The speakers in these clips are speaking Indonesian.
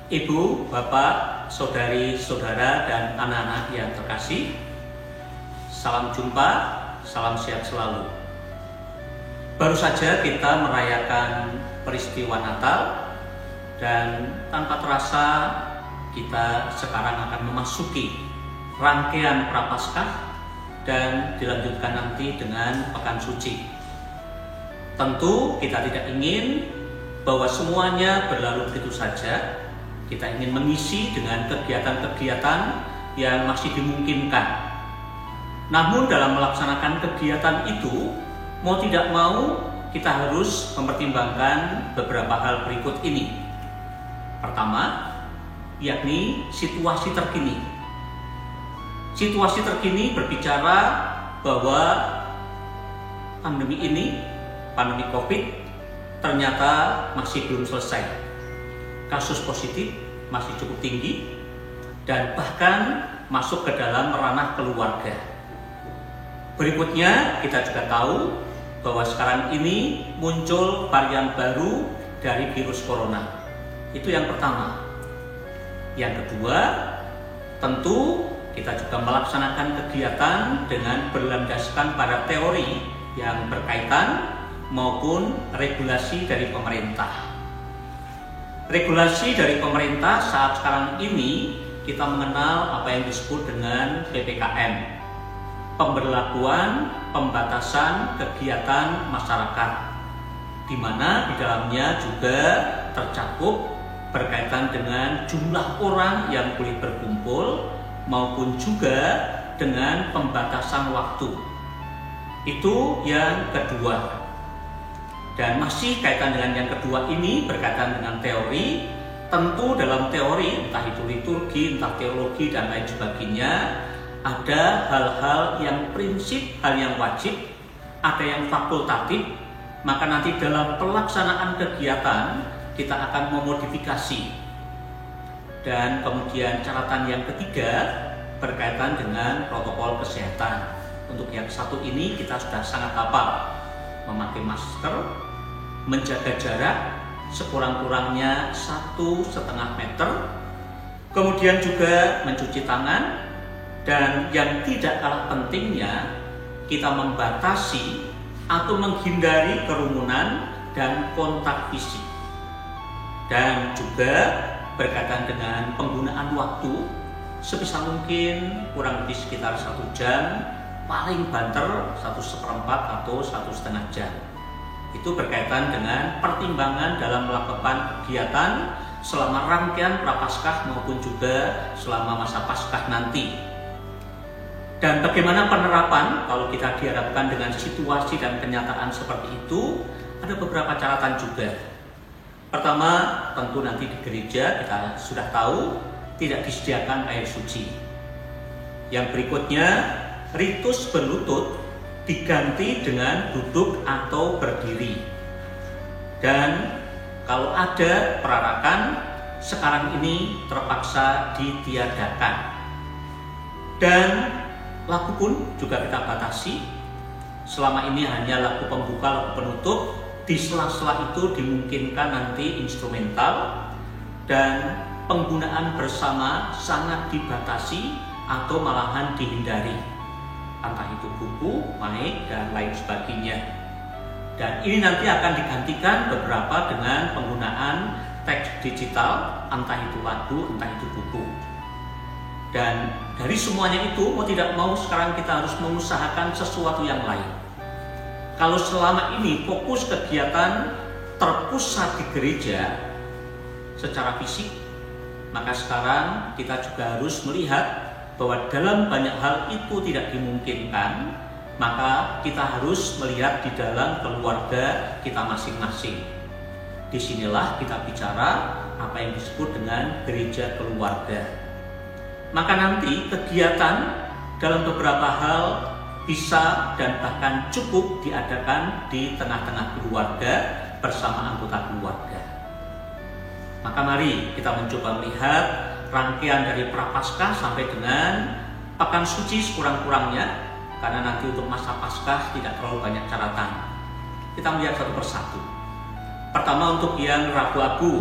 Ibu, Bapak, Saudari-saudara, dan anak-anak yang terkasih, salam jumpa, salam sehat selalu. Baru saja kita merayakan peristiwa Natal, dan tanpa terasa kita sekarang akan memasuki rangkaian Prapaskah dan dilanjutkan nanti dengan Pekan Suci. Tentu kita tidak ingin bahwa semuanya berlalu begitu saja. Kita ingin mengisi dengan kegiatan-kegiatan yang masih dimungkinkan. Namun dalam melaksanakan kegiatan itu, mau tidak mau kita harus mempertimbangkan beberapa hal berikut ini. Pertama, yakni situasi terkini. Situasi terkini berbicara bahwa pandemi COVID ternyata masih belum selesai. Kasus positif masih cukup tinggi dan bahkan masuk ke dalam ranah keluarga. Berikutnya kita juga tahu bahwa sekarang ini muncul varian baru dari virus corona. Itu yang pertama. Yang kedua, tentu kita juga melaksanakan kegiatan dengan berlandaskan pada teori yang berkaitan maupun regulasi dari pemerintah. Regulasi dari pemerintah saat sekarang ini kita mengenal apa yang disebut dengan PPKM, pemberlakuan pembatasan kegiatan masyarakat, di mana di dalamnya juga tercakup berkaitan dengan jumlah orang yang boleh berkumpul maupun juga dengan pembatasan waktu. Itu yang kedua. Dan masih kaitan dengan yang kedua ini berkaitan dengan teori. Tentu dalam teori, entah itu liturgi, entah teologi dan lain sebagainya, ada hal-hal yang prinsip, hal yang wajib, ada yang fakultatif. Maka nanti dalam pelaksanaan kegiatan kita akan memodifikasi. Dan kemudian catatan yang ketiga berkaitan dengan protokol kesehatan. Untuk yang satu ini kita sudah sangat hafal, memakai masker, menjaga jarak sekurang-kurangnya 1,5 meter, kemudian juga mencuci tangan, dan yang tidak kalah pentingnya kita membatasi atau menghindari kerumunan dan kontak fisik. Dan juga berkaitan dengan penggunaan waktu, sebisa mungkin kurang lebih sekitar 1 jam, paling banter 1/4 atau 1,5 jam. Itu berkaitan dengan pertimbangan dalam melakukan kegiatan selama rangkaian Prapaskah maupun juga selama masa Paskah nanti. Dan bagaimana penerapan kalau kita dihadapkan dengan situasi dan kenyataan seperti itu, ada beberapa catatan juga. Pertama, tentu nanti di gereja kita sudah tahu tidak disediakan air suci. Yang berikutnya, ritus berlutut diganti dengan duduk atau berdiri. Dan kalau ada perarakan, sekarang ini terpaksa ditiadakan. Dan lagu pun juga kita batasi. Selama ini hanya lagu pembuka, lagu penutup. Di sela-sela itu dimungkinkan nanti instrumental, dan penggunaan bersama sangat dibatasi atau malahan dihindari, entah itu buku, mic, dan lain sebagainya. Dan ini nanti akan digantikan beberapa dengan penggunaan teks digital, entah itu lagu, entah itu buku. Dan dari semuanya itu, mau tidak mau sekarang kita harus mengusahakan sesuatu yang lain. Kalau selama ini fokus kegiatan terpusat di gereja secara fisik, maka sekarang kita juga harus melihat bahwa dalam banyak hal itu tidak dimungkinkan, maka kita harus melihat di dalam keluarga kita masing-masing. Disinilah kita bicara apa yang disebut dengan gereja keluarga. Maka nanti kegiatan dalam beberapa hal bisa dan bahkan cukup diadakan di tengah-tengah keluarga bersama anggota keluarga. Maka mari kita mencoba melihat rangkaian dari Prapaskah sampai dengan Pekan Suci sekurang-kurangnya, karena nanti untuk masa Paskah tidak terlalu banyak catatan. Kita melihat satu persatu. Pertama, untuk yang Rabu Abu,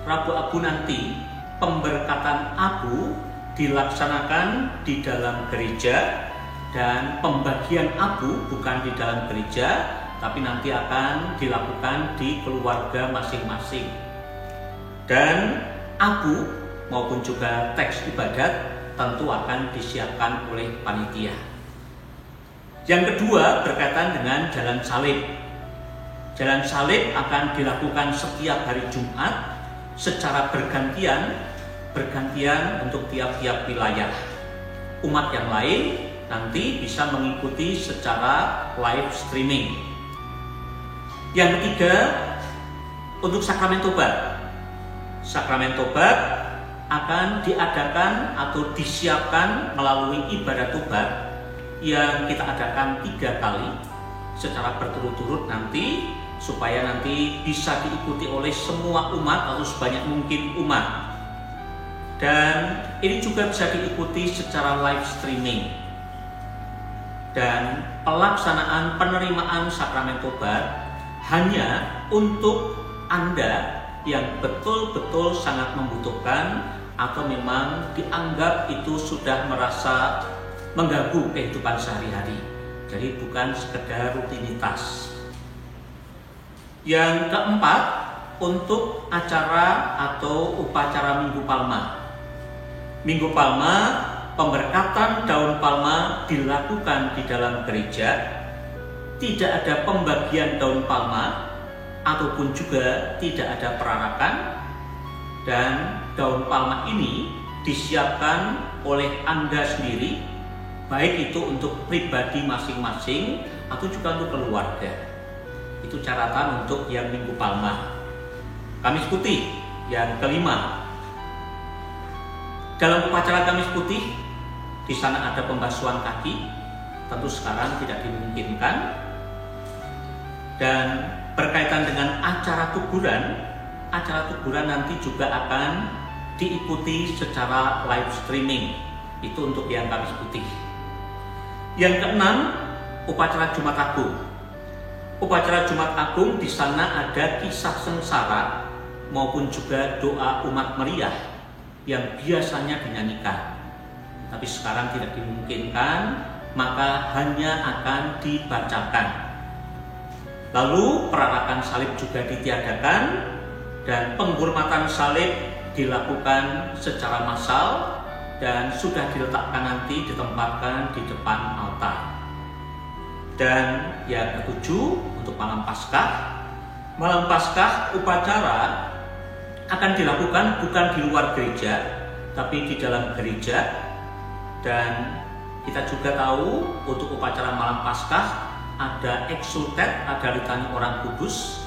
Rabu Abu nanti pemberkatan abu dilaksanakan di dalam gereja, dan pembagian abu bukan di dalam gereja, tapi nanti akan dilakukan di keluarga masing-masing. Dan abu maupun juga teks ibadat tentu akan disiapkan oleh panitia. Yang kedua berkaitan dengan jalan salib. Jalan salib akan dilakukan setiap hari Jumat secara bergantian untuk tiap-tiap wilayah. Umat yang lain nanti bisa mengikuti secara live streaming. Yang ketiga, untuk sakramen tobat. Sakramen tobat akan diadakan atau disiapkan melalui ibadah tobat yang kita adakan 3 kali secara berturut-turut nanti, supaya nanti bisa diikuti oleh semua umat atau sebanyak mungkin umat. Dan ini juga bisa diikuti secara live streaming. Dan pelaksanaan penerimaan sakramen tobat hanya untuk Anda yang betul-betul sangat membutuhkan atau memang dianggap itu sudah merasa mengganggu kehidupan sehari-hari. Jadi bukan sekedar rutinitas. Yang keempat, untuk acara atau upacara Minggu Palma. Minggu Palma, pemberkatan daun palma dilakukan di dalam gereja. Tidak ada pembagian daun palma ataupun juga tidak ada perarakan, dan daun palma ini disiapkan oleh Anda sendiri, baik itu untuk pribadi masing-masing atau juga untuk keluarga. Itu catatan untuk yang Minggu Palma. Kamis Putih yang kelima. Dalam upacara Kamis Putih, di sana ada pembasuhan kaki, tentu sekarang tidak dimungkinkan. Dan berkaitan dengan acara tuguran nanti juga akan diikuti secara live streaming. Itu untuk yang Kamis Putih. Yang keenam, upacara Jumat Agung. Upacara Jumat Agung di sana ada kisah sengsara maupun juga doa umat meriah yang biasanya dinyanyikan. Tapi sekarang tidak dimungkinkan, maka hanya akan dibacakan. Lalu perarakan salib juga ditiadakan, dan penghormatan salib dilakukan secara massal dan sudah diletakkan nanti ditempatkan di depan altar. Dan yang ketujuh, untuk malam Paskah. Malam Paskah upacara akan dilakukan bukan di luar gereja, tapi di dalam gereja. Dan kita juga tahu untuk upacara malam Paskah ada exsultet, ada litani orang kudus.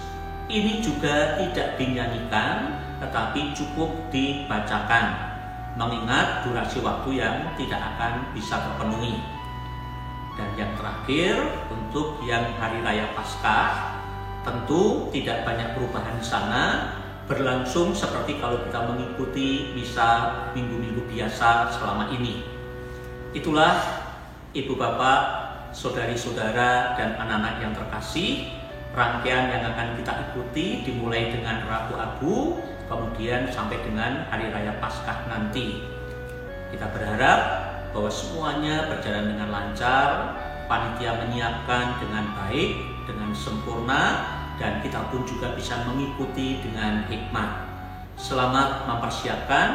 Ini juga tidak dinyanyikan, tetapi cukup dibacakan, mengingat durasi waktu yang tidak akan bisa terpenuhi. Dan yang terakhir, untuk yang hari raya Paskah, tentu tidak banyak perubahan di sana, berlangsung seperti kalau kita mengikuti misa minggu-minggu biasa selama ini. Itulah Ibu Bapak, saudari-saudara dan anak-anak yang terkasih, rangkaian yang akan kita ikuti dimulai dengan Rabu Abu, kemudian sampai dengan hari raya Paskah nanti. Kita berharap bahwa semuanya berjalan dengan lancar, panitia menyiapkan dengan baik, dengan sempurna, dan kita pun juga bisa mengikuti dengan hikmat. Selamat mempersiapkan,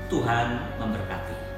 Tuhan memberkati.